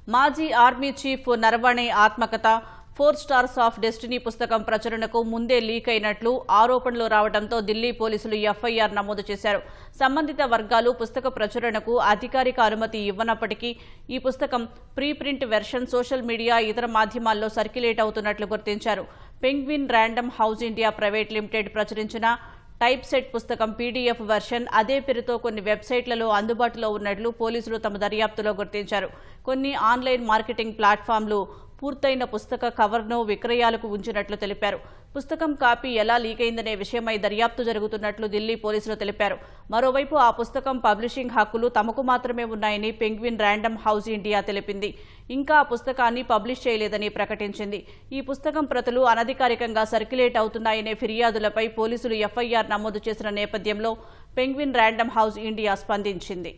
మాజీ army chief Naravane ఆత్మకథ 4 stars of destiny పుస్తకం ప్రచురణకు ముందే లీక్ అయినట్లు ఆరోపణలు రావడంతో ఢిల్లీ పోలీసులు ఎఫ్ఐఆర్ నమోదు చేశారు. సంబంధిత వర్గాలు పుస్తక ప్రచురణకు అధికారిక అనుమతి ఇవ్వనప్పటికీ ఈ పుస్తకం ప్రీప్రింట్ వెర్షన్ సోషల్ మీడియా ఇతర మాధ్యమాల్లో సర్క్యులేట్ అవుతున్నట్లు గుర్తించారు. Penguin random house India private limited ప్రచురించిన టైప్ సెట్ పుస్తకం పీడీఎఫ్ వెర్షన్ అదే పేరుతో కొన్ని వెబ్సైట్లలో అందుబాటులో ఉన్నట్లు పోలీసులు తమ దర్యాప్తులో గుర్తించారు. కొన్ని ఆన్లైన్ మార్కెటింగ్ ప్లాట్ఫామ్లు పూర్తయిన పుస్తక కవర్ను విక్రయాలకు ఉంచినట్లు తెలిపారు. పుస్తకం కాపీ ఎలా లీక్ అయిందనే విషయమై దర్యాప్తు జరుగుతున్నట్లు ఢిల్లీ పోలీసులు తెలిపారు. మరోవైపు ఆ పుస్తకం పబ్లిషింగ్ హక్కులు తమకు మాత్రమే ఉన్నాయని పెంగ్విన్ ర్యాండమ్ హౌస్ ఇండియా తెలిపింది. ఇంకా ఆ పుస్తకాన్ని పబ్లిష్ చేయలేదని ప్రకటించింది. ఈ పుస్తకం ప్రతులు అనధికారికంగా సర్క్యులేట్ అవుతున్నాయనే ఫిర్యాదులపై పోలీసులు ఎఫ్ఐఆర్ నమోదు చేసిన నేపథ్యంలో పెంగ్విన్ ర్యాండమ్ హౌస్ ఇండియా స్పందించింది.